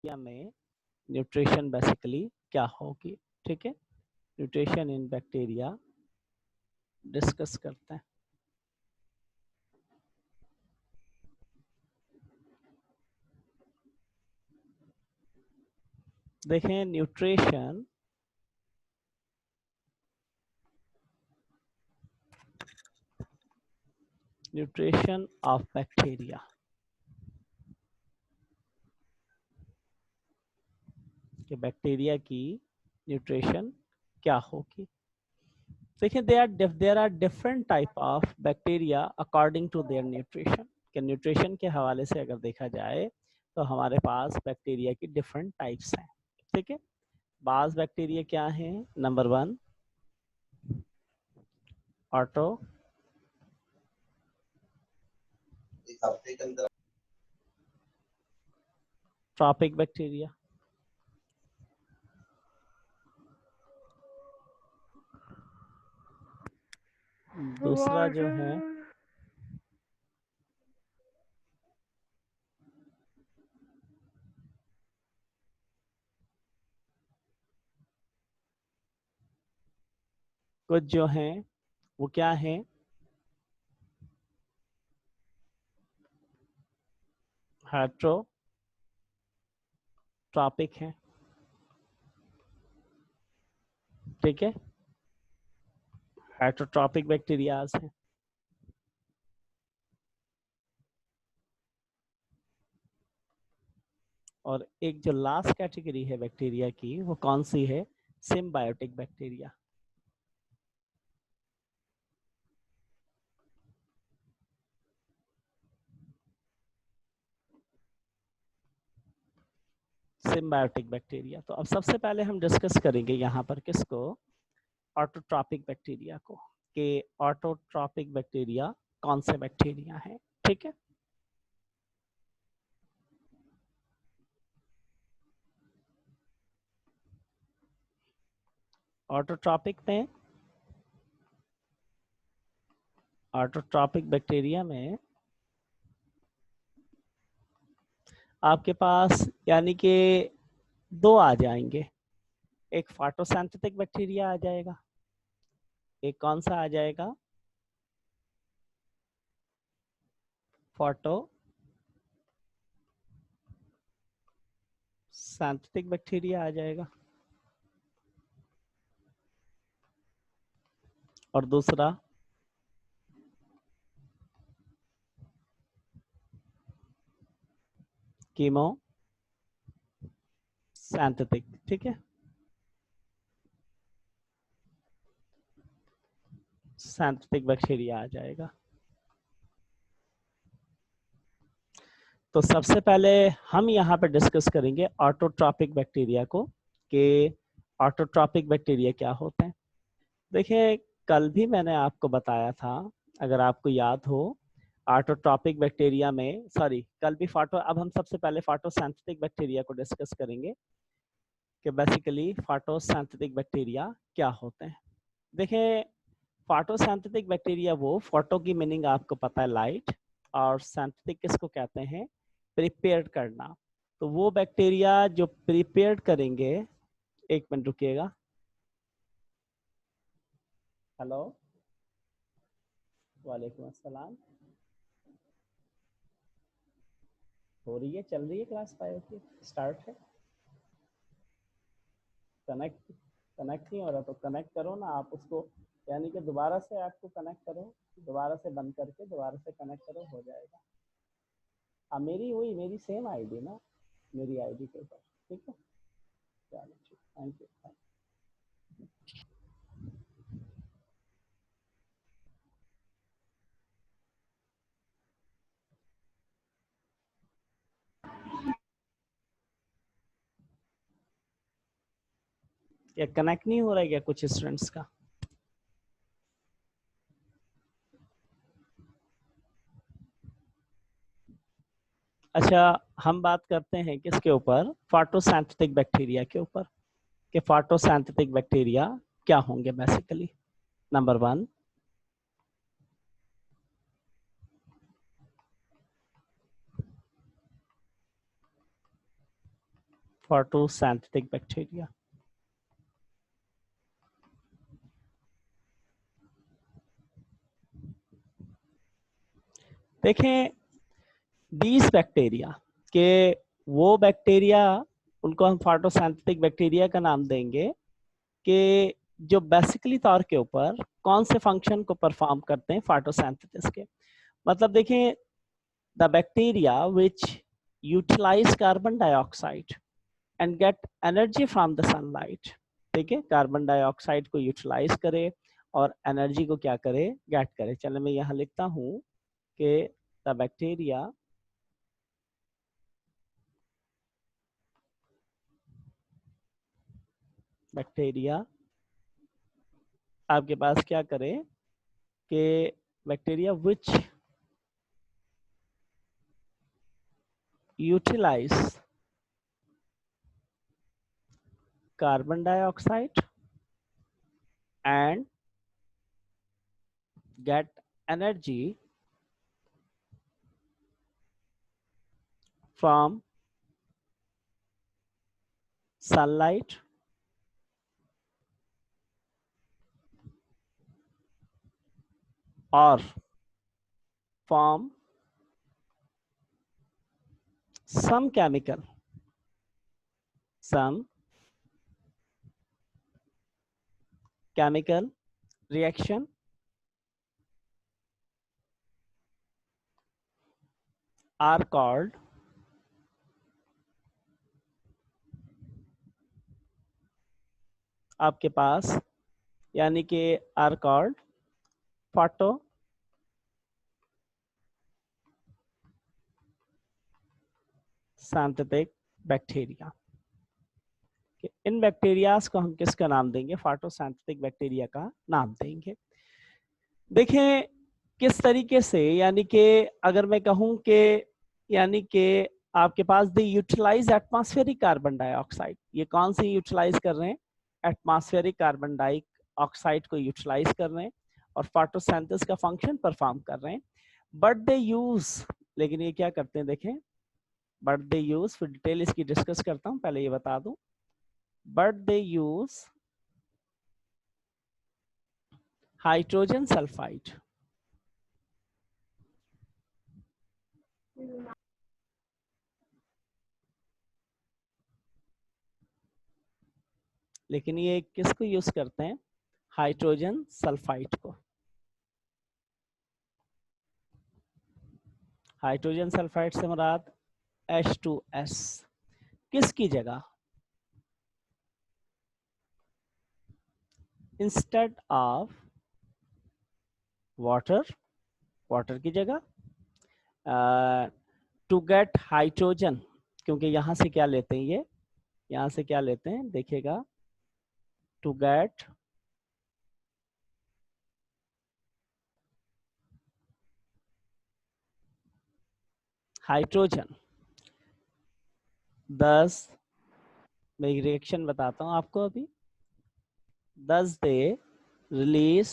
या में nutrition basically क्या होगी, ठीक है। न्यूट्रिशन इन बैक्टीरिया डिस्कस करते हैं। देखें न्यूट्रिशन ऑफ बैक्टीरिया, कि बैक्टीरिया की न्यूट्रिशन क्या होगी। देखिए there are different type of bacteria according to their nutrition. कि न्यूट्रिशन के हवाले से अगर देखा जाए तो हमारे पास बैक्टीरिया की डिफरेंट टाइप्स हैं, ठीक है। बाज बैक्टीरिया क्या है? नंबर 1 ऑटो ट्रॉपिक बैक्टीरिया, दूसरा जो है कुछ जो हैं वो क्या है? हेट्रोट्रॉपिक है, ठीक है। हेट्रोट्रॉपिक बैक्टीरियाज हैं। और एक जो लास्ट कैटेगरी है बैक्टीरिया की वो कौन सी है? Symbiotic bacteria. Symbiotic bacteria. तो अब सबसे पहले हम डिस्कस करेंगे यहाँ पर किसको? ऑटोट्रॉपिक बैक्टीरिया को। कि ऑटोट्रॉपिक बैक्टीरिया कौन से बैक्टीरिया हैं, ठीक है। ऑटोट्रॉपिक बैक्टीरिया में आपके पास यानी कि दो आ जाएंगे। एक फोटोसिंथेटिक बैक्टीरिया आ जाएगा, एक कौन सा आ जाएगा? फोटोसिंथेटिक बैक्टीरिया आ जाएगा। और दूसरा कीमो सिंथेटिक, ठीक है। सिंथेटिक बैक्टीरिया आ जाएगा। तो सबसे पहले हम यहाँ पे डिस्कस करेंगे ऑटोट्रॉपिक बैक्टीरिया को, कि ऑटोट्रॉपिक बैक्टीरिया क्या होते हैं। देखिए कल भी मैंने आपको बताया था, अगर आपको याद हो, ऑटोट्रॉपिक बैक्टीरिया में कल भी अब हम सबसे पहले फोटोसिंथेटिक बैक्टीरिया को डिस्कस करेंगे कि बेसिकली फोटोसिंथेटिक बैक्टीरिया क्या होते हैं। देखिए फोटोसिंथेटिक बैक्टीरिया, वो फोटो की मीनिंग आपको पता है लाइट, और सिंथेटिक किसको कहते हैं? प्रिपेयर करना। तो वो बैक्टीरिया जो प्रिपेयर करेंगे, एक मिनट रुकिएगा। हेलो, वालेकुम अस्सलाम। हो रही है, चल रही है क्लास 5 की, स्टार्ट है। कनेक्ट कनेक्ट नहीं हो रहा तो कनेक्ट करो ना आप उसको, यानी कि दोबारा से आपको कनेक्ट करो, दोबारा से बंद करके दोबारा से कनेक्ट करो, हो जाएगा। हाँ मेरी हुई, मेरी सेम आईडी ना, मेरी आईडी के ऊपर, ठीक है। चलो ठीक, थैंक यू। क्या कनेक्ट नहीं हो रहा है क्या कुछ स्टूडेंट्स का? अच्छा, हम बात करते हैं किसके ऊपर? फोटोसिंथेटिक बैक्टीरिया के ऊपर। कि फोटोसिंथेटिक बैक्टीरिया क्या होंगे बेसिकली। Number 1, photosynthetic bacteria. देखें these बैक्टीरिया के वो बैक्टीरिया, उनको हम फोटोसिंथेटिक बैक्टीरिया का नाम देंगे कि जो बेसिकली तौर के ऊपर कौन से फंक्शन को परफॉर्म करते हैं फोटोसिंथेसिस के। मतलब देखें the bacteria which utilise carbon dioxide and get energy from the sunlight. ठीक है, कार्बन डाइऑक्साइड को यूटिलाइज करे और एनर्जी को क्या करे, गेट करे। चलो मैं यहाँ लिखता हूँ कि द बैक्टीरिया आपके पास क्या करे कि bacteria which utilise carbon dioxide and get energy from sunlight or from some chemical reaction are called आपके पास यानी कि are called photosynthetic bacteria. In bacterias को हम किसका नाम देंगे, फोटोसिंथेटिक बैक्टीरिया का नाम देंगे। देखें किस तरीके से, यानी कि अगर मैं कहूं कि यानी कि आपके पास the utilize atmospheric carbon dioxide, ये कौन से यूटिलाइज कर रहे हैं, एटमॉस्फेरिक कार्बन डाइऑक्साइड को यूटिलाइज कर रहे हैं और फोटोसिंथेसिस का फंक्शन परफॉर्म कर रहे हैं। बट दे यूज, लेकिन ये क्या करते हैं देखें, बट दे यूज, फिर डिटेल इसकी डिस्कस करता हूं, पहले ये बता दूं। But they use hydrogen sulphide, लेकिन ये किसको यूज करते हैं, हाइड्रोजन सल्फाइड को। हाइड्रोजन सल्फाइड से मुराद H2S, किसकी जगह, इंस्टेड ऑफ वाटर, वाटर की जगह, टू गेट हाइड्रोजन, क्योंकि यहां से क्या लेते हैं, ये यहां से क्या लेते हैं देखिएगा, टू गेट हाइड्रोजन। 10 मैं रिएक्शन बताता हूं आपको अभी। 10 they release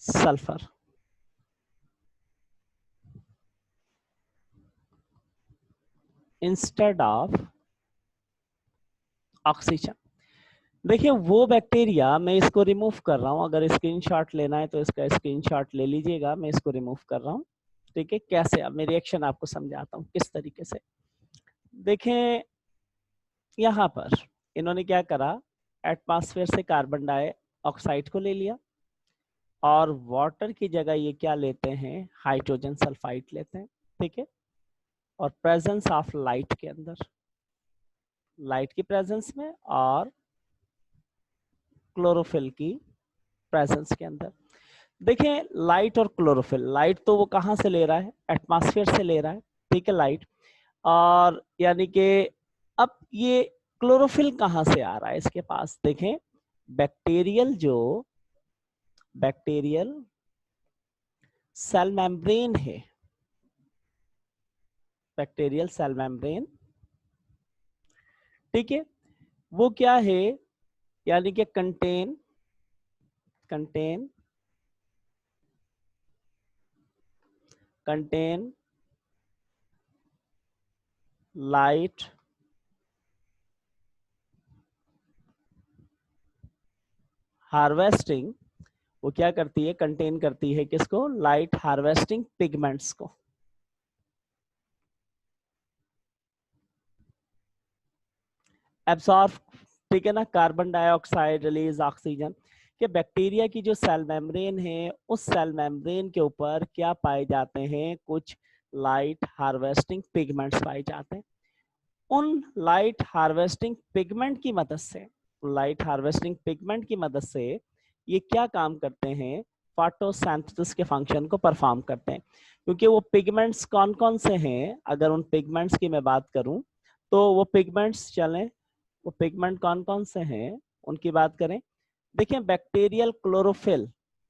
sulphur instead of oxygen. देखिए वो बैक्टीरिया, मैं इसको रिमूव कर रहा हूं, अगर स्क्रीनशॉट लेना है तो इसका स्क्रीनशॉट ले लीजिएगा, मैं इसको रिमूव कर रहा हूं। ठीक है, कैसे, अब मैं रिएक्शन आपको समझाता हूं किस तरीके से। देखें यहां पर इन्होंने क्या करा, एटमॉस्फेयर से कार्बन डाइऑक्साइड को ले लिया और वाटर की जगह ये क्या लेते हैं, हाइड्रोजन सल्फाइड लेते हैं। ठीक है, और प्रेजेंस ऑफ लाइट के अंदर, लाइट की प्रेजेंस में और क्लोरोफिल की प्रेजेंस के अंदर। देखें लाइट और क्लोरोफिल, लाइट तो वो कहाँ से ले रहा है, एटमॉस्फेयर से ले रहा है। ठीक है, लाइट, और यानी कि अब ये क्लोरोफिल कहाँ से आ रहा है इसके पास, देखें बैक्टीरियल सेल मेम्ब्रेन है, बैक्टीरियल सेल मेम्ब्रेन। ठीक है, वो क्या है, यानी कि कंटेन लाइट हार्वेस्टिंग, वो क्या करती है, कंटेन करती है किसको, लाइट हार्वेस्टिंग पिगमेंट्स को। एब्सॉर्ब, ठीक है ना, कार्बन डाइऑक्साइड, रिलीज ऑक्सीजन। कि बैक्टीरिया की जो सेल मेम्ब्रेन है, उस सेल मेम्ब्रेन के ऊपर क्या पाए जाते हैं, कुछ लाइट हार्वेस्टिंग पिगमेंट्स पाए जाते हैं। उन लाइट हार्वेस्टिंग पिगमेंट की मदद से, लाइट हार्वेस्टिंग पिगमेंट की मदद से ये क्या काम करते हैं, फोटोसिंथेसिस के फंक्शन को परफॉर्म करते हैं। क्योंकि वो पिगमेंट्स कौन कौन से हैं, अगर उन पिगमेंट्स की मैं बात करूं तो वो पिगमेंट्स चलें, वो पिगमेंट कौन कौन से हैं उनकी बात करें। देखिए बैक्टीरियल क्लोरोफिल,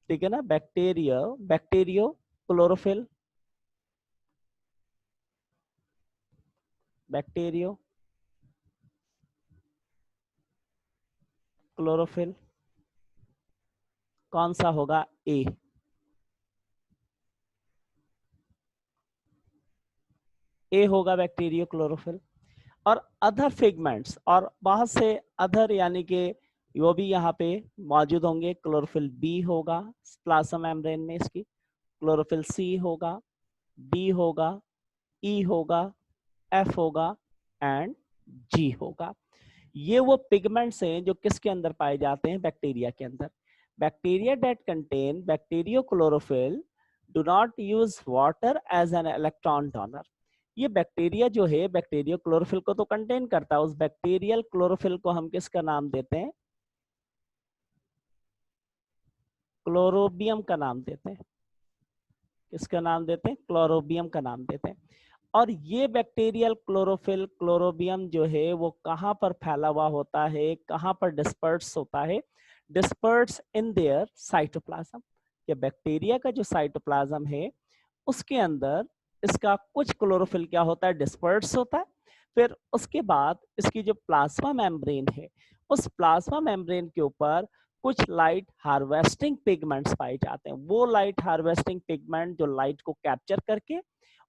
ठीक है ना, बैक्टीरियो क्लोरोफिल, बैक्टीरियो क्लोरोफिल कौन सा होगा, ए होगा बैक्टीरियो क्लोरोफिल। और अदर पिगमेंट्स, और बहुत से अदर यानी कि वो भी यहाँ पे मौजूद होंगे। क्लोरोफिल बी होगा प्लाज्मा मेम्ब्रेन में इसकी, क्लोरोफिल सी होगा, डी होगा, ई होगा, एफ होगा एंड जी होगा। ये वो पिगमेंट्स हैं जो किसके अंदर पाए जाते हैं, बैक्टीरिया के अंदर। Bacteria that contain bacteriochlorophyll do not use water as an electron donor. ये बैक्टीरिया जो है बैक्टीरियो क्लोरोफिल को तो कंटेन करता है, उस बैक्टीरियल क्लोरोफिल को हम किसका नाम देते हैं, क्लोरोबियम का नाम देते हैं। किसका नाम देते हैं, क्लोरोबियम का नाम देते हैं। और ये बैक्टीरियल क्लोरोफिल, क्लोरोबियम जो है वो कहाँ पर फैला हुआ होता है, कहाँ पर डिस्पर्स होता है, डिस्पर्स इन देयर साइटोप्लाज्म। ये बैक्टीरिया का जो साइटोप्लाज्म है उसके अंदर इसका कुछ क्लोरोफिल क्या होता है, डिस्पर्स होता है। फिर उसके बाद इसकी जो प्लाज्मा मेम्ब्रेन है, उस प्लाज्मा मेम्ब्रेन के ऊपर कुछ लाइट हार्वेस्टिंग पिगमेंट्स पाए जाते हैं। वो लाइट हार्वेस्टिंग पिगमेंट जो लाइट को कैप्चर करके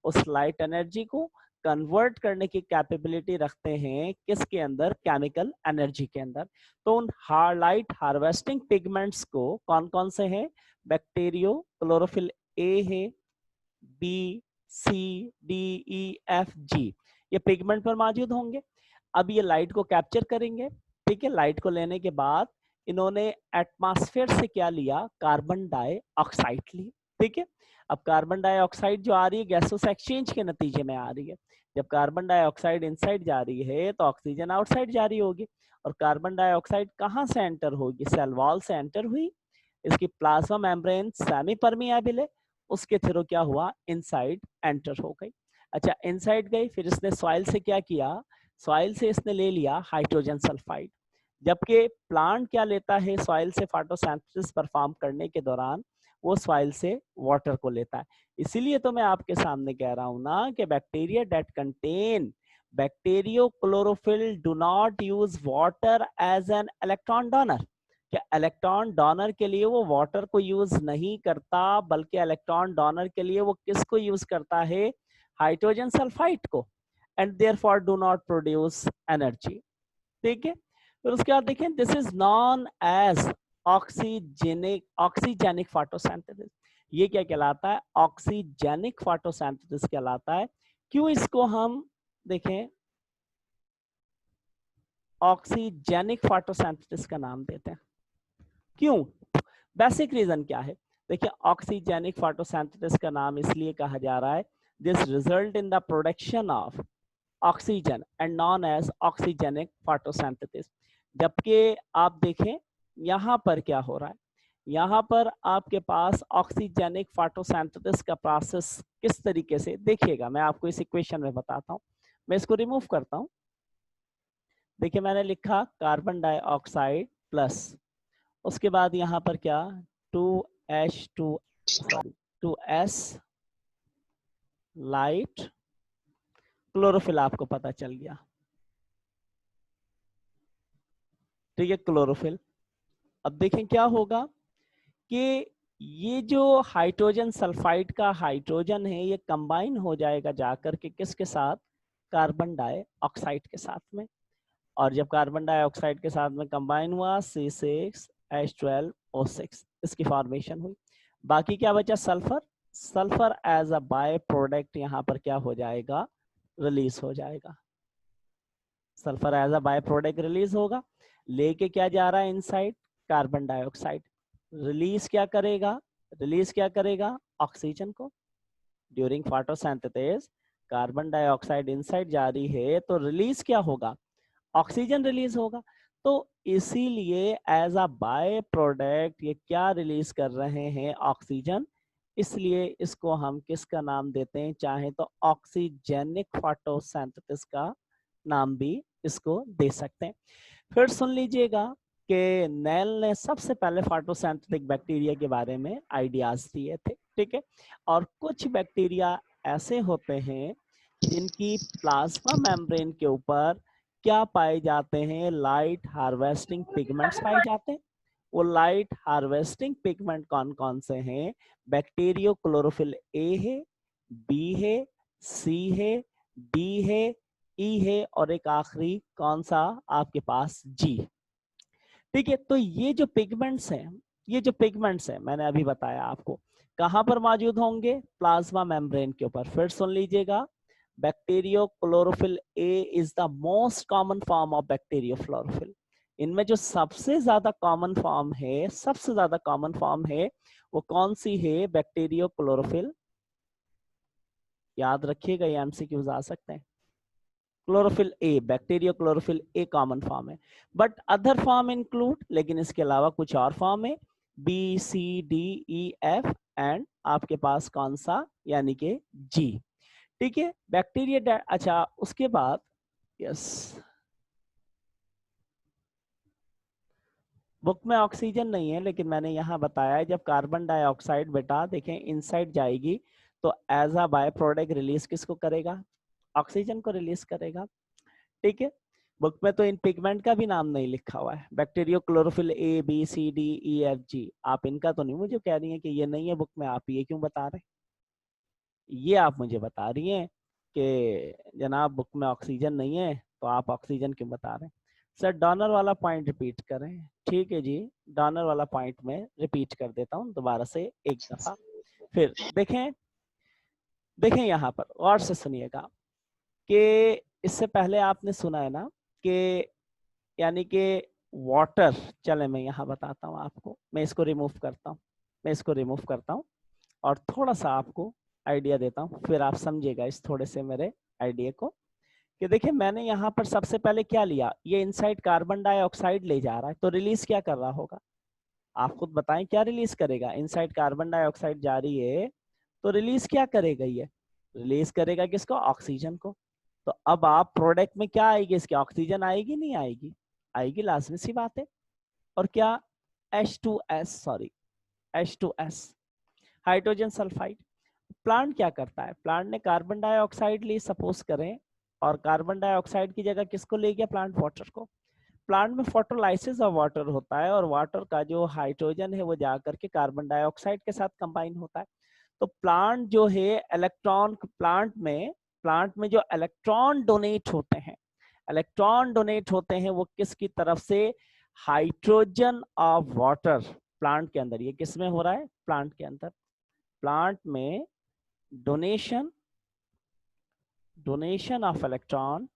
उस लाइट एनर्जी को कन्वर्ट करने की कैपेबिलिटी रखते हैं किसके अंदर, केमिकल एनर्जी के अंदर। तो उन लाइट हार्वेस्टिंग पिगमेंट्स को कौन कौन से हैं, बैक्टीरियो क्लोरोफिल ए है, B, C, D, E, F, जी, ये पिगमेंट पर मौजूद होंगे। अब ये लाइट को कैप्चर करेंगे, ठीक है। लाइट को लेने के बाद इन्होंने एटमॉस्फेयर से क्या लिया, कार्बन डाइऑक्साइड ली, ठीक है। अब कार्बन डाइऑक्साइड जो आ रही है गैसोस एक्सचेंज के नतीजे में आ रही है। जब कार्बन डाइऑक्साइड इनसाइड जा रही है तो ऑक्सीजन आउटसाइड जा रही होगी। और कार्बन डाइऑक्साइड कहाँ से एंटर होगी, सेल वॉल से एंटर हुई, इसकी प्लाज्मा मेम्ब्रेन सेमी परमिएबल है, उसके थ्रू क्या हुआ, इनसाइड एंटर हो गई। अच्छा इनसाइड गई, फिर इसने सॉइल से क्या किया, सॉइल से इसने ले लिया हाइड्रोजन सल्फाइड। जबकि प्लांट क्या लेता है सॉइल से, फोटोसिंथेसिस परफॉर्म करने के दौरान वो सॉइल से वाटर को लेता है। इसीलिए तो मैं आपके सामने कह रहा हूं ना कि bacteria that contain bacteriochlorophyll do not use water as an electron donor. क्या इलेक्ट्रॉन डोनर के लिए वो वाटर को यूज नहीं करता, बल्कि इलेक्ट्रॉन डोनर के लिए वो किसको यूज करता है, हाइड्रोजन सल्फाइड को, and therefore do not produce energy, ठीक है। फिर उसके बाद देखें, this is known as oxygenic photosynthesis. ये क्या कहलाता है, ऑक्सीजेनिक फोटोसिंथेसिस कहलाता है। क्यों इसको हम देखें ऑक्सीजेनिक फोटोसिंथेसिस का नाम देते हैं, क्यों, बेसिक रीजन क्या है। देखिए ऑक्सीजेनिक फोटोसिंथेसिस का नाम इसलिए कहा जा रहा है, this result in the production of oxygen and known as oxygenic photosynthesis. जबकि आप देखें यहाँ पर क्या हो रहा है, यहाँ पर आपके पास ऑक्सीजेनिक फोटोसिंथेसिस का प्रोसेस किस तरीके से, देखिएगा मैं आपको इस इक्वेशन में बताता हूँ। मैं इसको रिमूव करता हूँ। देखिए मैंने लिखा कार्बन डाइऑक्साइड प्लस, उसके बाद यहाँ पर क्या, 2H2 लाइट क्लोरोफिल, आपको पता चल गया, ठीक है, क्लोरोफिल। अब देखें क्या होगा कि ये जो हाइड्रोजन सल्फाइड का हाइड्रोजन है ये कंबाइन हो जाएगा जाकर के किसके साथ, कार्बन डाइऑक्साइड के साथ में, और जब कार्बन डाइऑक्साइड के साथ में कंबाइन हुआ C6H12O6 इसकी फॉर्मेशन हुई। बाकी क्या बचा? Sulphur. Sulphur as a by product यहाँ पर क्या हो जाएगा? रिलीज हो जाएगा। Sulphur as a by product release होगा, लेके क्या जा रहा है इनसाइड? Carbon dioxide. रिलीज क्या करेगा? रिलीज क्या करेगा? ऑक्सीजन को। During photosynthesis carbon dioxide inside जा रही है, तो रिलीज क्या होगा? ऑक्सीजन रिलीज होगा। तो इसीलिए एज अ बाय प्रोडक्ट ये क्या रिलीज कर रहे हैं? ऑक्सीजन। इसलिए इसको हम किसका नाम देते हैं? चाहे तो ऑक्सीजेनिक फोटोसिंथेसिस का नाम भी इसको दे सकते हैं। फिर सुन लीजिएगा कि नेल ने सबसे पहले फोटोसिंथेटिक बैक्टीरिया के बारे में आइडियाज दिए थे, ठीक है। और कुछ बैक्टीरिया ऐसे होते हैं जिनकी प्लाज्मा मेम्ब्रेन के ऊपर क्या पाए जाते हैं? लाइट हार्वेस्टिंग पिगमेंट्स पाए जाते हैं। वो लाइट हार्वेस्टिंग पिगमेंट कौन कौन से हैं? बैक्टीरियो क्लोरोफिल ए है, बी है, सी है, डी है, ई है, और एक आखिरी कौन सा आपके पास? जी। ठीक है, तो ये जो पिगमेंट्स हैं, ये जो पिगमेंट्स हैं मैंने अभी बताया आपको कहां पर मौजूद होंगे? प्लाज्मा मेम्ब्रेन के ऊपर। फिर सुन लीजिएगा, bacterio chlorophyll A is the most common form of bacterio chlorophyll. इनमें जो सबसे ज्यादा कॉमन फॉर्म है, सबसे ज्यादा कॉमन फॉर्म है, वो कौन सी है? Bacteriochlorophyll. याद रखिएगा, ये एमसीक्यूज आ सकते हैं। Chlorophyll A, bacteriochlorophyll A common form है, बट अदर फॉर्म इंक्लूड, लेकिन इसके अलावा कुछ और फॉर्म है, B C D E F and आपके पास कौन सा? यानी कि जी। ठीक है, बैक्टीरिया। अच्छा, उसके बाद यस, बुक में ऑक्सीजन नहीं है, लेकिन मैंने यहाँ बताया है जब कार्बन डाइऑक्साइड बेटा देखें इनसाइड जाएगी तो as a by product release किसको करेगा? ऑक्सीजन को रिलीज करेगा। ठीक है, बुक में तो इन पिगमेंट का भी नाम नहीं लिखा हुआ है, bacteriochlorophyll A B C D E F G. आप इनका तो नहीं मुझे कह रही हैं कि ये नहीं है बुक में, आप ये क्यों बता रहे हैं? ये आप मुझे बता रही हैं कि जनाब बुक में ऑक्सीजन नहीं है, तो आप ऑक्सीजन क्यों बता रहे हैं? सर डोनर वाला पॉइंट रिपीट करें। ठीक है जी, डोनर वाला पॉइंट में रिपीट कर देता हूँ दोबारा से एक दफा। फिर देखें, देखें यहाँ पर गौर से सुनिएगा कि इससे पहले आपने सुना है ना कि यानी कि वाटर, चले मैं यहाँ बताता हूँ आपको, मैं इसको रिमूव करता हूँ, मैं इसको रिमूव करता हूँ और थोड़ा सा आपको आइडिया देता हूँ, फिर आप समझिएगा इस थोड़े से मेरे आइडिया को। कि देखिए मैंने यहाँ पर सबसे पहले क्या लिया, ये इनसाइड कार्बन डाइऑक्साइड ले जा रहा है, तो रिलीज क्या कर रहा होगा? आप खुद बताएं क्या रिलीज करेगा? इनसाइड कार्बन डाइऑक्साइड जा रही है, तो रिलीज क्या करेगा? ये रिलीज करेगा किसको? ऑक्सीजन को। तो अब आप प्रोडक्ट में क्या आएगी इसके? ऑक्सीजन आएगी नहीं आएगी? आएगी, लाजमी सी बात है। और क्या? H2S, sorry H2S, hydrogen sulphide. Plant क्या करता है? प्लांट ने कार्बन डाइऑक्साइड ली सपोज करें, और कार्बन डाइऑक्साइड की जगह किसको ले गया? प्लांट वाटर को। प्लांट में फोटोलाइसिस ऑफ वाटर होता है, और वाटर का जो हाइड्रोजन है वो जाकर के कार्बन डाइऑक्साइड के साथ कंबाइन होता है। तो प्लांट जो है इलेक्ट्रॉन, प्लांट में जो इलेक्ट्रॉन डोनेट होते हैं, इलेक्ट्रॉन डोनेट होते हैं वो किसकी तरफ से? Hydrogen of water. प्लांट के अंदर ये किस में हो रहा है? प्लांट के अंदर। प्लांट में donation, donation of electron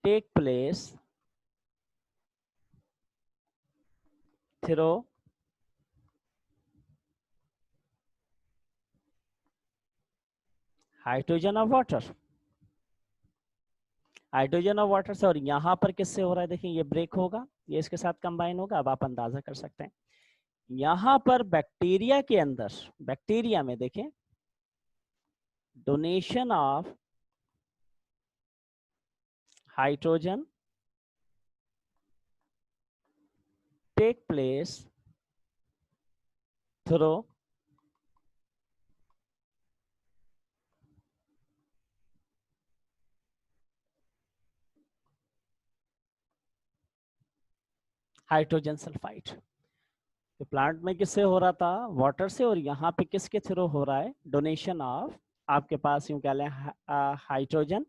take place through hydrogen of water, hydrogen of water से। और यहाँ पर किससे हो रहा है? देखिए ये ब्रेक होगा, ये इसके साथ कंबाइन होगा। अब आप अंदाजा कर सकते हैं यहाँ पर बैक्टीरिया के अंदर, बैक्टीरिया में देखें donation of hydrogen take place through hydrogen sulphide. तो प्लांट में किससे हो रहा था? वाटर से, और यहाँ पे किसके थ्रू हो रहा है? डोनेशन ऑफ आपके पास यूं कह लें हाइड्रोजन,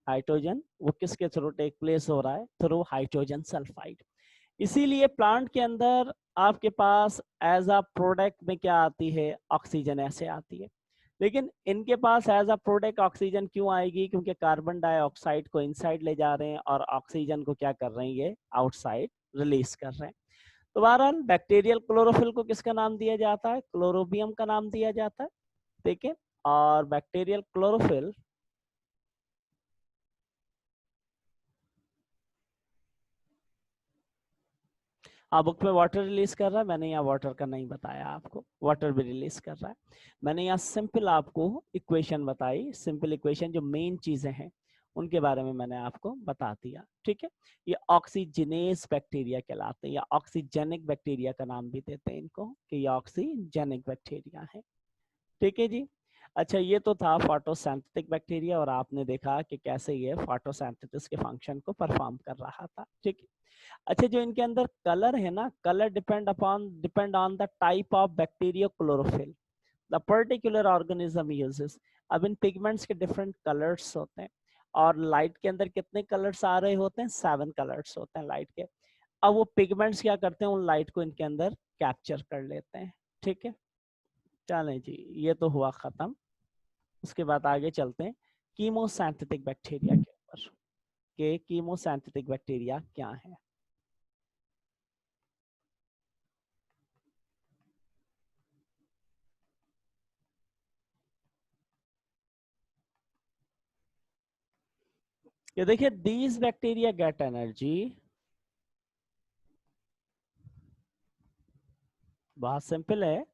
हाइड्रोजन वो किसके थ्रू टेक प्लेस हो रहा है, थ्रू हाइड्रोजन सल्फाइड। इसीलिए प्लांट के अंदर आपके पास एज अ प्रोडक्ट में क्या आती है, ऑक्सीजन ऐसे आती है। लेकिन इनके पास एज अ प्रोडक्ट ऑक्सीजन क्यों आएगी, क्योंकि कार्बन डाइऑक्साइड को इनसाइड ले जा रहे हैं और ऑक्सीजन को क्या कर रहे हैं, ये आउटसाइड रिलीज कर रहे हैं। तो बहरहाल बैक्टीरियल क्लोरोफिल को किसका नाम दिया जाता है, क्लोरोबियम का नाम दिया जाता है। ठीक है, और बैक्टीरियल क्लोरोफिल बुक में वाटर रिलीज कर रहा है, मैंने यहाँ वाटर का नहीं बताया आपको, वाटर भी रिलीज कर रहा है। मैंने यहाँ सिंपल आपको इक्वेशन बताई, सिंपल इक्वेशन जो मेन चीजें हैं उनके बारे में मैंने आपको बता दिया। ठीक है, ये ऑक्सीजनेस बैक्टीरिया कहलाते हैं या ऑक्सीजेनिक बैक्टीरिया का नाम भी देते हैं इनको, कि ये ऑक्सीजेनिक बैक्टीरिया है। ठीक है जी। अच्छा, ये तो था फोटोसिंथेटिक बैक्टीरिया और आपने देखा कि कैसे ये फोटोसिंथेसिस के फंक्शन को परफॉर्म कर रहा था। ठीक है। अच्छा, जो इनके अंदर कलर है ना, colour depend on the type of bacteria chlorophyll the particular organism uses. अब इन पिगमेंट्स के डिफरेंट कलर्स होते हैं और लाइट के अंदर कितने कलर्स आ रहे होते हैं, 7 कलर्स होते हैं लाइट के। अब वो पिगमेंट्स क्या करते हैं, उन लाइट को इनके अंदर कैप्चर कर लेते हैं। ठीक है, चलें जी, ये तो हुआ खत्म। उसके बाद आगे चलते हैं कीमोसिंथेटिक बैक्टीरिया के ऊपर, के कीमोसिंथेटिक बैक्टीरिया क्या है। ये देखिए, दीज बैक्टीरिया गेट एनर्जी, बहुत सिंपल है,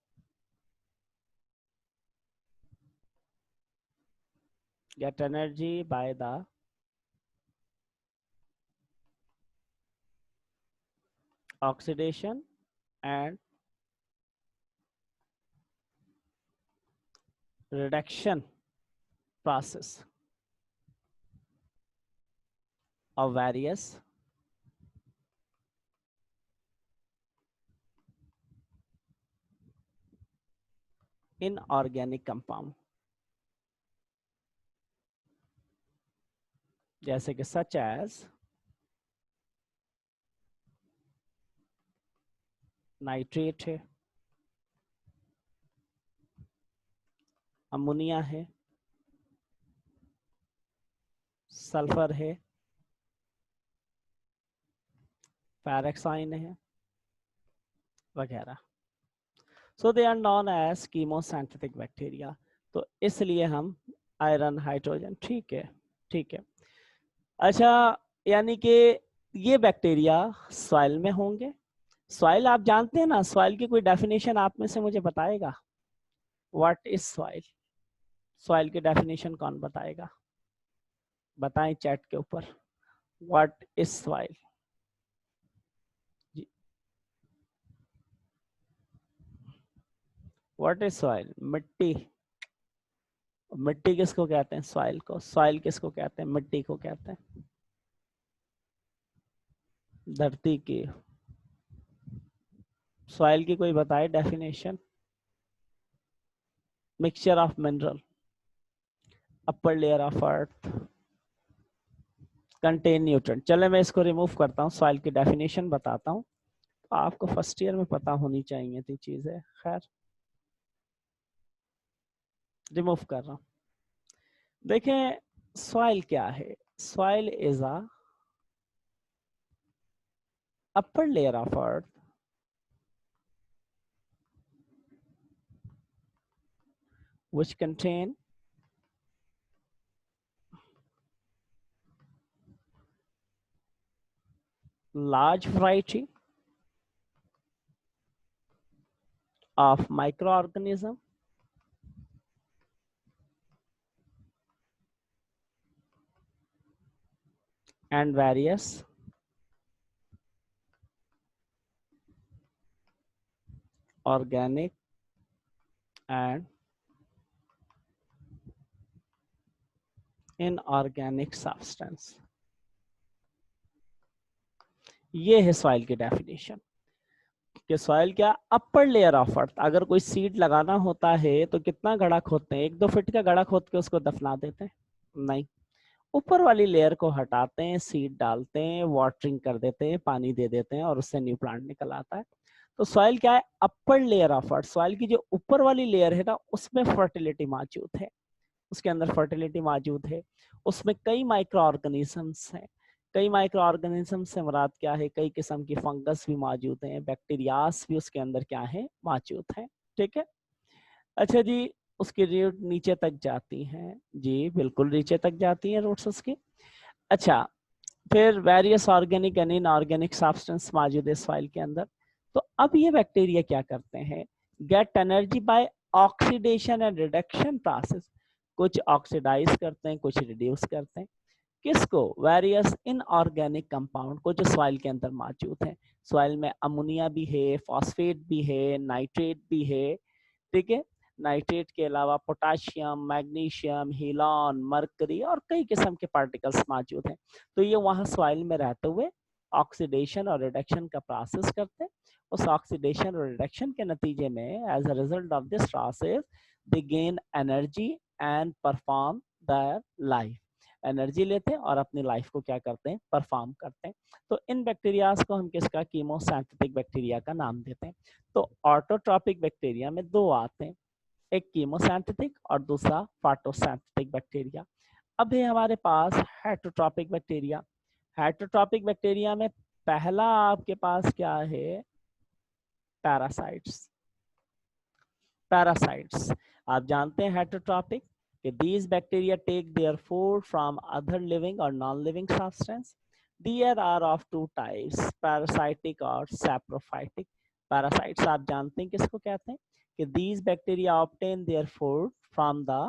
get energy by the oxidation and reduction process of various inorganic compound, जैसे कि such as नाइट्रेट है, अमोनिया है, सल्फर है, पैराक्साइन है वगैरह। So they are known as chemosynthetic bacteria. तो इसलिए हम आयरन, हाइड्रोजन, ठीक है, ठीक है। अच्छा, यानी कि ये बैक्टीरिया सॉइल में होंगे। सॉइल आप जानते हैं ना, सॉइल की कोई डेफिनेशन आप में से मुझे बताएगा, व्हाट इज सॉइल, सॉइल की डेफिनेशन कौन बताएगा, बताएं चैट के ऊपर, what is soil. What is soil, मिट्टी। मिट्टी किसको कहते हैं, सॉइल को। सॉइल किसको कहते हैं, मिट्टी को कहते हैं, धरती की। सॉइल की कोई बताए definition, mixture of mineral, upper layer of earth, contain nutrient. चले मैं इसको रिमूव करता हूँ, सॉइल की डेफिनेशन बताता हूँ। तो आपको फर्स्ट ईयर में पता होनी चाहिए थी चीजें, खैर रिमूव कर रहा हूँ। देखें, सॉइल क्या है, soil is a upper layer of earth which contain large variety of microorganisms and various organic and inorganic substance। ये है सॉइल की डेफिनेशन। कि सॉइल क्या अपर लेयर ऑफ अर्थ, अगर कोई सीड लगाना होता है तो कितना गड्ढा खोदते हैं, 1-2 फीट का गड्ढा खोद के उसको दफना देते हैं? नहीं, ऊपर वाली लेयर को हटाते हैं, सीड डालते हैं, वाटरिंग कर देते हैं, पानी दे देते हैं और उससे न्यू प्लांट निकल आता है। तो सॉइल क्या है, upper layer of earth, soil की जो ऊपर वाली लेयर है ना उसमें फर्टिलिटी मौजूद है, उसके अंदर फर्टिलिटी मौजूद है, उसमें कई माइक्रो ऑर्गेनिजम्स हैं। कई माइक्रो ऑर्गेनिज्म से मुराद क्या है, कई किस्म की फंगस भी मौजूद हैं, बैक्टीरियाज भी उसके अंदर क्या है, मौजूद हैं। ठीक है, अच्छा जी, उसकी रूट नीचे तक जाती हैं जी, बिल्कुल नीचे तक जाती हैं रूट्स उसकी। अच्छा, फिर various organic and inorganic substance मौजूद है सॉइल के अंदर। तो अब ये बैक्टीरिया क्या करते हैं, get energy by oxidation and reduction process, कुछ ऑक्सीडाइज करते हैं, कुछ रिड्यूस करते हैं। किसको, वेरियस इनऑर्गेनिक कंपाउंड को जो सॉइल के अंदर मौजूद है। सॉइल में अमोनिया भी है, फॉस्फेट भी है, नाइट्रेट भी है। ठीक है, नाइट्रेट के अलावा पोटाशियम, मैग्नीशियम, हीलॉन, मरकरी और कई किस्म के पार्टिकल्स मौजूद हैं। तो ये वहाँ सॉइल में रहते हुए ऑक्सीडेशन और रिडक्शन का प्रोसेस करते हैं। उस ऑक्सीडेशन और रिडक्शन के नतीजे में as a result of this process they gain energy and perform their life, energy लेते हैं और अपनी लाइफ को क्या करते हैं, परफॉर्म करते हैं। तो इन बैक्टीरियाज को हम किसका, कीमोसिंथेटिक बैक्टीरिया का नाम देते हैं। तो ऑटोट्रॉपिक बैक्टीरिया में दो आते हैं, एक कीमोसिंथेटिक और दूसरा फोटोसिंथेटिक बैक्टीरिया। अब है हमारे पास हेटरोट्रॉपिक बैक्टीरिया। हेटरोट्रॉपिक बैक्टीरिया में पहला आपके पास क्या है, पैरासाइट्स। पैरासाइट्स आप जानते हैं हेटरोट्रॉपिक कि these bacteria take their food from other living or non-living substance. There are of two types, parasitic और saprophytic. Parasites आप जानते हैं किसको कहते हैं कि these bacteria obtain their food from the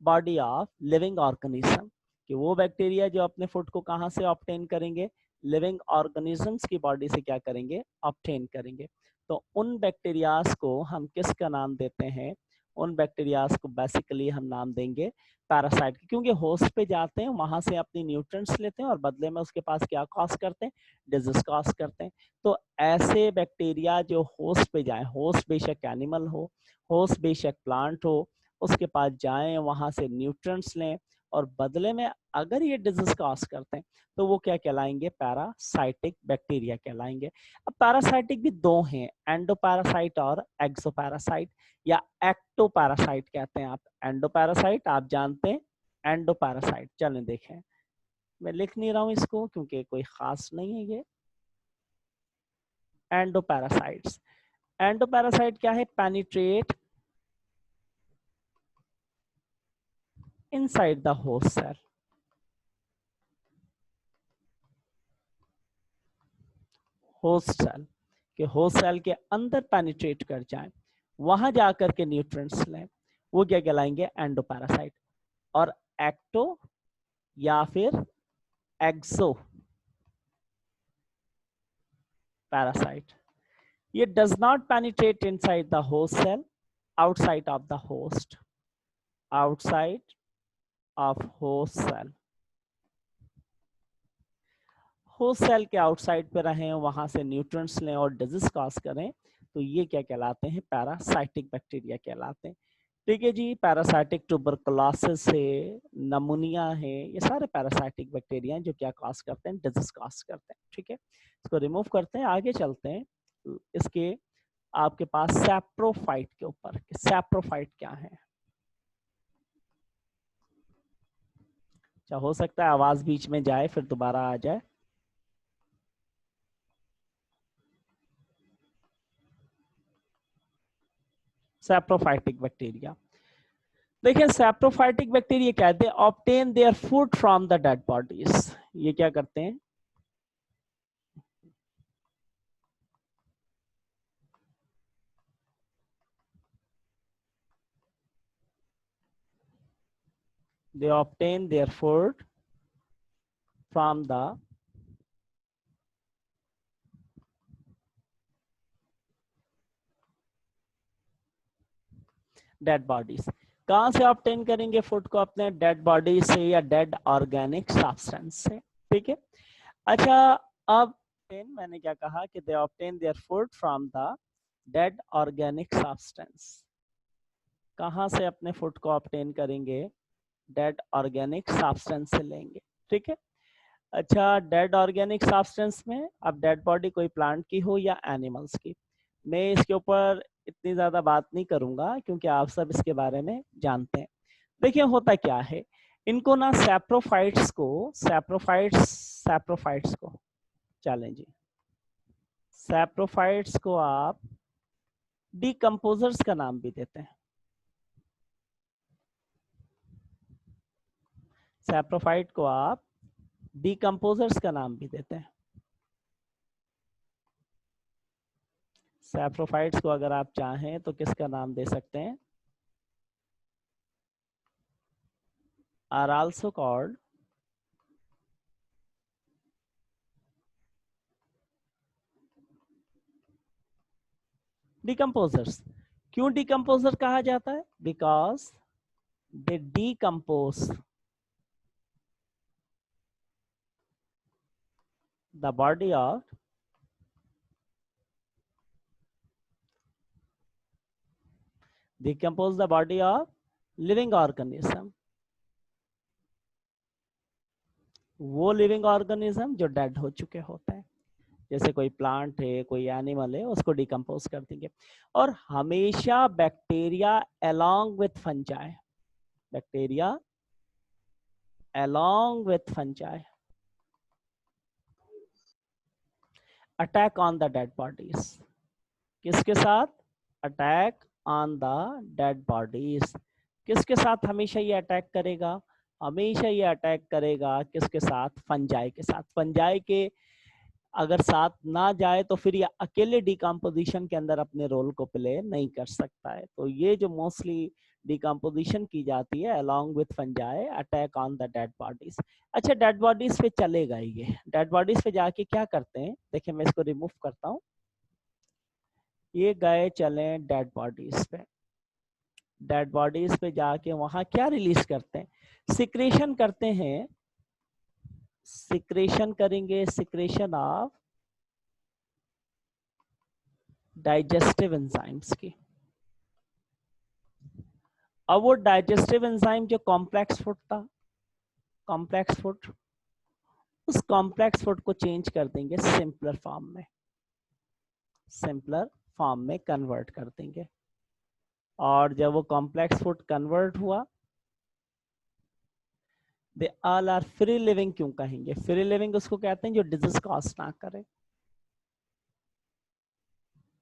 body of living organism, कि वो बैक्टीरिया जो अपने फूड को कहाँ से ऑब्टेन करेंगे, लिविंग ऑर्गेनिजम्स की बॉडी से क्या करेंगे, ऑब्टेन करेंगे। तो उन बैक्टीरियाज को हम किसका नाम देते हैं, उन बैक्टीरियाज को बेसिकली हम नाम देंगे पैरासाइट, क्योंकि होस्ट पे जाते हैं, वहां से अपनी न्यूट्रिएंट्स लेते हैं और बदले में उसके पास क्या कॉज करते हैं, डिजीज कॉज करते हैं। तो ऐसे बैक्टीरिया जो होस्ट पे जाए, होस्ट बेशक एनिमल हो, होस्ट बेशक प्लांट हो, उसके पास जाएं, वहां से न्यूट्रिएंट्स लें और बदले में अगर ये डिजीज कॉज करते हैं तो वो क्या कहलाएंगे, पैरासाइटिक बैक्टीरिया कहलाएंगे। अब पैरासाइटिक भी दो हैं, एंडोपैरासाइट और एक्सोपैरासाइट या एक्टोपैरासाइट कहते हैं। आप एंडोपैरासाइट आप जानते हैं, एंडोपैरासाइट चलें देखें, मैं लिख नहीं रहा हूं इसको क्योंकि कोई खास नहीं है ये। एंडोपैरासाइट्स, एंडोपैरासाइट क्या है, penetrate inside the host cell. Host cell के, होस्ट सेल के अंदर पेनिट्रेट कर जाएं, वहां जाकर के न्यूट्रिएंट्स लें, वो क्या कहलाएंगे, एंडोपैरासाइट। और एक्टो या फिर एक्सो पैरासाइट, ये does not penetrate inside the host cell, outside of the host, outside of host cell, host cell के आउटसाइड पे रहें, वहां से न्यूट्रिएंट्स लें और डिजीज कॉज करें, तो ये क्या कहलाते हैं, पैरासाइटिक बैक्टीरिया कहलाते हैं। ठीक है जी, पैरासाइटिक ट्यूबरकुलोसिस है, नमूनिया है, ये सारे पैरासाइटिक बैक्टीरिया हैं जो क्या कॉज करते हैं, डिजीज कॉज करते हैं। ठीक है, इसको रिमूव करते हैं, आगे चलते हैं इसके आपके पास सैप्रोफाइट के ऊपर। सैप्रोफाइट क्या है, हो सकता है आवाज बीच में जाए फिर दोबारा आ जाए। सैप्रोफाइटिक बैक्टीरिया, देखिए सैप्रोफाइटिक बैक्टीरिया कहते हैं obtain their food from the dead bodies. ये क्या करते हैं, they obtain their food from the dead bodies. कहां से ऑब्टेन करेंगे फूड को, अपने डेड बॉडी से या डेड ऑर्गेनिक सब्सटेंस से। ठीक है, अच्छा अब ऑब्टेन, मैंने क्या कहा कि they obtain their food from the dead organic substance. कहाँ से अपने फूड को ऑब्टेन करेंगे? डेड ऑर्गेनिक सब्सटेंस से लेंगे, ठीक है। अच्छा, डेड ऑर्गेनिक सब्सटेंस में अब डेड बॉडी कोई प्लांट की हो या एनिमल्स की, मैं इसके ऊपर इतनी ज़्यादा बात नहीं करूँगा क्योंकि आप सब इसके बारे में जानते हैं। देखिए होता क्या है, इनको ना सैप्रोफाइट्स को चलें जी, सैप्रोफाइट्स को आप डिकम्पोजर्स का नाम भी देते हैं। सैप्रोफाइट को आप डिकम्पोजर्स का नाम भी देते हैं। सैप्रोफाइट्स को अगर आप चाहें तो किसका नाम दे सकते हैं? Are also called decomposers. क्यों डिकम्पोजर कहा जाता है? Because they decompose the body of living organism, वो लिविंग ऑर्गेनिज्म जो डेड हो चुके होते हैं, जैसे कोई प्लांट है, कोई एनिमल है, उसको डिकम्पोज कर देंगे। और हमेशा bacteria along with fungi, bacteria along with fungi attack on the dead bodies. किसके साथ? Attack on the dead bodies. किसके साथ हमेशा ये अटैक करेगा? हमेशा ये अटैक करेगा किसके साथ? फंजाई के साथ। फंजाई के अगर साथ ना जाए तो फिर ये अकेले डिकम्पोजिशन के अंदर अपने रोल को प्ले नहीं कर सकता है। तो ये जो मोस्टली डिकम्पोजिशन की जाती है along with fungi attack on the dead bodies. अच्छा, डेड बॉडीज पे चलेगा ये, डेड बॉडीज पे जाके क्या करते हैं? देखिए मैं इसको रिमूव करता हूँ। ये गए चले डेड बॉडीज पे, डेड बॉडीज पे जाके वहां क्या रिलीज करते हैं? सिक्रेशन करते हैं, सिक्रेशन करेंगे, सिक्रेशन ऑफ डाइजेस्टिव एंजाइम्स की। अब वो डाइजेस्टिव एंजाइम जो कॉम्प्लेक्स फूड था, कॉम्प्लेक्स फूड, उस कॉम्प्लेक्स फूड को चेंज कर देंगे सिंपलर फॉर्म में, सिंपलर फॉर्म में कन्वर्ट कर देंगे। और जब वो कॉम्प्लेक्स फूड कन्वर्ट हुआ, they all are free living. क्यों कहेंगे फ्री लिविंग? उसको कहते हैं जो डिजीज कॉज ना करे।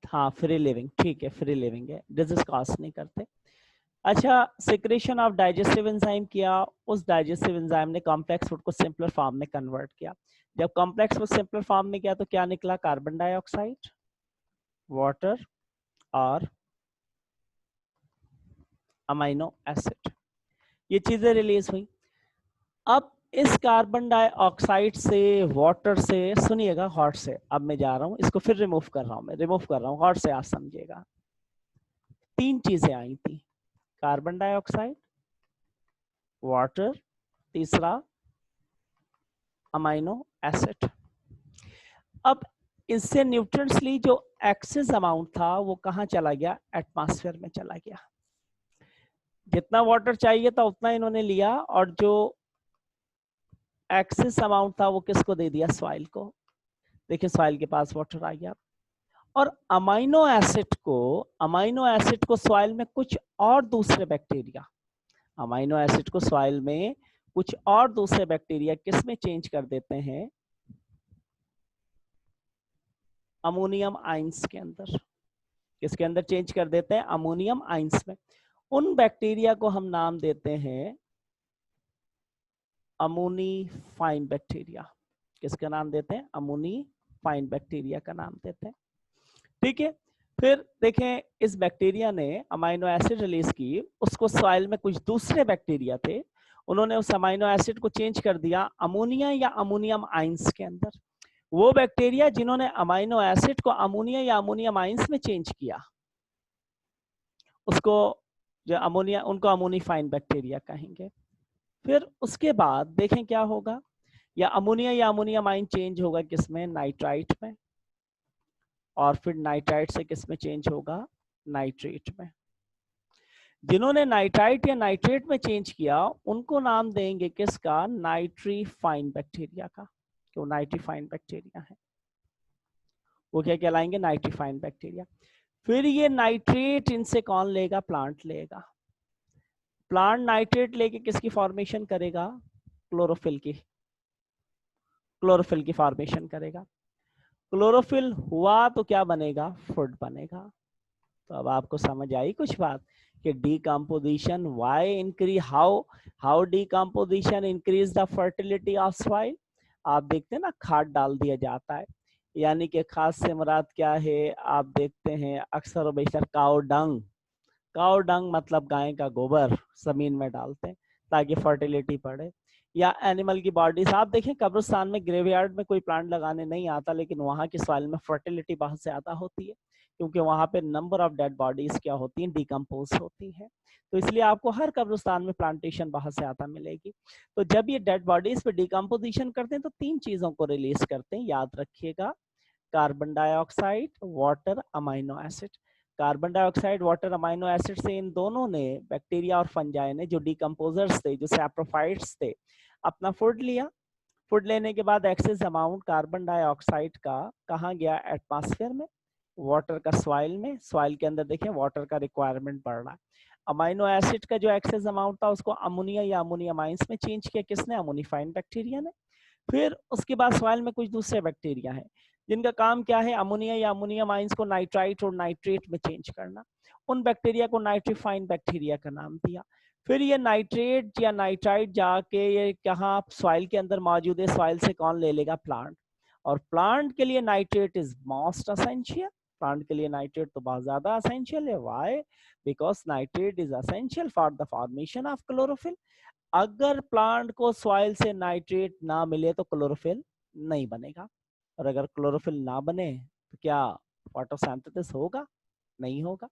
हाँ फ्री लिविंग, ठीक है, फ्री लिविंग है, डिजीज कॉज नहीं करते। अच्छा, सिक्रेशन ऑफ डाइजेस्टिव एंजाइम किया, उस डाइजेस्टिव एंजाइम ने कॉम्प्लेक्स फूड को सिंपलर फॉर्म में कन्वर्ट किया। जब कॉम्प्लेक्स फूड सिंपलर फॉर्म में किया तो क्या निकला? कार्बन डाइऑक्साइड, वाटर और अमाइनो एसिड, ये चीजें रिलीज हुई। अब इस कार्बन डाइऑक्साइड से, वाटर से, सुनिएगा हॉट से, अब मैं जा रहा हूं इसको फिर रिमूव कर रहा हूं, मैं रिमूव कर रहा हूं हॉट से, आप समझिएगा। तीन चीजें आई थी, कार्बन डाइऑक्साइड, वाटर, तीसरा अमाइनो एसिड। अब इससे न्यूट्रिएंट्स ली, जो एक्सेस अमाउंट था वो कहाँ चला गया? एटमॉस्फेयर में चला गया। जितना वाटर चाहिए था उतना इन्होंने लिया, और जो एक्सेस अमाउंट था वो किसको दे दिया? सॉइल को। देखिए सॉइल के पास वाटर आ गया। और अमाइनो एसिड को सॉइल में कुछ और दूसरे बैक्टीरिया, अमाइनो एसिड को सॉइल में कुछ और दूसरे बैक्टीरिया किस में चेंज कर देते हैं? अमोनियम आइंस के अंदर। किसके अंदर चेंज कर देते हैं? अमोनियम आइंस में। उन बैक्टीरिया को हम नाम देते हैं अमोनीफाइन बैक्टीरिया। किसका नाम देते हैं? अमोनीफाइन बैक्टीरिया का नाम देते हैं, ठीक है। फिर देखें, इस बैक्टीरिया ने अमाइनो एसिड रिलीज की, उसको सॉइल में कुछ दूसरे बैक्टीरिया थे, उन्होंने उस अमाइनो एसिड को चेंज कर दिया अमोनिया या अमोनियम आइंस के अंदर। वो बैक्टीरिया जिन्होंने अमाइनो एसिड को अमोनिया या अमोनियम आइंस में चेंज किया, उसको जो अमोनिया, उनको अमोनीफाइन बैक्टीरिया कहेंगे। फिर उसके बाद देखें क्या होगा, या अमोनिया माइन चेंज होगा किसमें, नाइट्राइट में, और फिर नाइट्राइट से किसमें चेंज होगा, नाइट्रेट में। जिन्होंने नाइट्राइट या नाइट्रेट में चेंज किया उनको नाम देंगे किसका, नाइट्रीफाइन बैक्टीरिया का। क्यों नाइट्रीफाइन बैक्टीरिया है, वो क्या कहलाएंगे, नाइट्रीफाइन बैक्टीरिया। फिर ये नाइट्रेट इनसे कौन लेगा, प्लांट लेगा। प्लांट नाइट्रेट लेके किसकी फॉर्मेशन करेगा, क्लोरोफिल की, क्लोरोफिल की फॉर्मेशन करेगा। क्लोरोफिल हुआ तो क्या बनेगा, फूड बनेगा। तो अब आपको समझ आई कुछ बात कि decomposition why increase, how decomposition increase the fertility of soil. आप देखते हैं ना, खाद डाल दिया जाता है, यानी कि खाद से मुराद क्या है, आप देखते हैं अक्सर बेशतर काऊ डंग, काऊ डंग मतलब गाय का गोबर जमीन में डालते हैं ताकि फर्टिलिटी बढ़े। या एनिमल की बॉडीज, आप देखें कब्रिस्तान में ग्रेवयार्ड में कोई प्लांट लगाने नहीं आता, लेकिन वहाँ की सॉइल में फर्टिलिटी बहुत ज्यादा होती है, क्योंकि वहाँ पे नंबर ऑफ डेड बॉडीज क्या होती हैं, डिकम्पोज होती हैं। तो इसलिए आपको हर कब्रिस्तान में प्लांटेशन बहुत ज्यादा मिलेगी। तो जब ये डेड बॉडीज पे डिकम्पोजिशन करते हैं तो 3 चीजों को रिलीज करते हैं, याद रखिएगा, carbon dioxide, water, amino acid. Carbon dioxide, water, amino acid से इन दोनों ने, बैक्टीरिया और फंजाई ने, जो डिकम्पोजर्स थे, जो सैप्रोफाइट्स थे, अपना फूड लिया। फूड लेने के बाद एक्सेस अमाउंट कार्बन डाइऑक्साइड का कहाँ गया, एटमॉस्फेयर में, वाटर का सॉइल में, सॉइल के अंदर देखें वाटर का रिक्वायरमेंट बढ़ रहा है। अमाइनो एसिड का जो एक्सेस अमाउंट था उसको अमोनिया या अमोनिया माइंस में चेंज किया, किसने, अमोनिफाइन बैक्टीरिया ने। फिर उसके बाद सॉइल में कुछ दूसरे बैक्टीरिया हैं जिनका काम क्या है, अमोनिया या अमोनिया माइंस को नाइट्राइट और नाइट्रेट में चेंज करना। उन बैक्टीरिया को नाइट्रीफाइन बैक्टीरिया का नाम दिया। फिर ये नाइट्रेट या नाइट्राइट जाके ये कहाँ, सॉइल के अंदर मौजूद है, सॉइल से कौन ले लेगा, प्लांट। और प्लांट के लिए nitrate is most essential, plant के लिए नाइट्रेट तो बहुत ज्यादा असेंशियल है। Why, because nitrate is essential for the formation of chlorophyll. अगर प्लांट को सॉइल से नाइट्रेट ना मिले तो क्लोरोफिल नहीं बनेगा, और अगर क्लोरोफिल ना बने तो क्या फोटोसिंथेसिस होगा, नहीं होगा।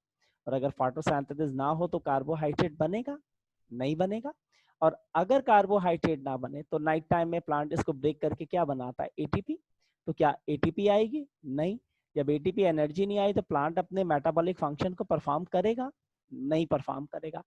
और अगर फोटोसिंथेसिस ना हो तो कार्बोहाइड्रेट बनेगा, नहीं बनेगा। और अगर कार्बोहाइड्रेट ना बने तो नाइट टाइम में प्लांट इसको ब्रेक करके क्या बनाता है, एटीपी। तो क्या एटीपी आएगी, नहीं। जब एटीपी एनर्जी नहीं आई तो प्लांट अपने मेटाबॉलिक फंक्शन को परफॉर्म करेगा, नहीं परफॉर्म करेगा।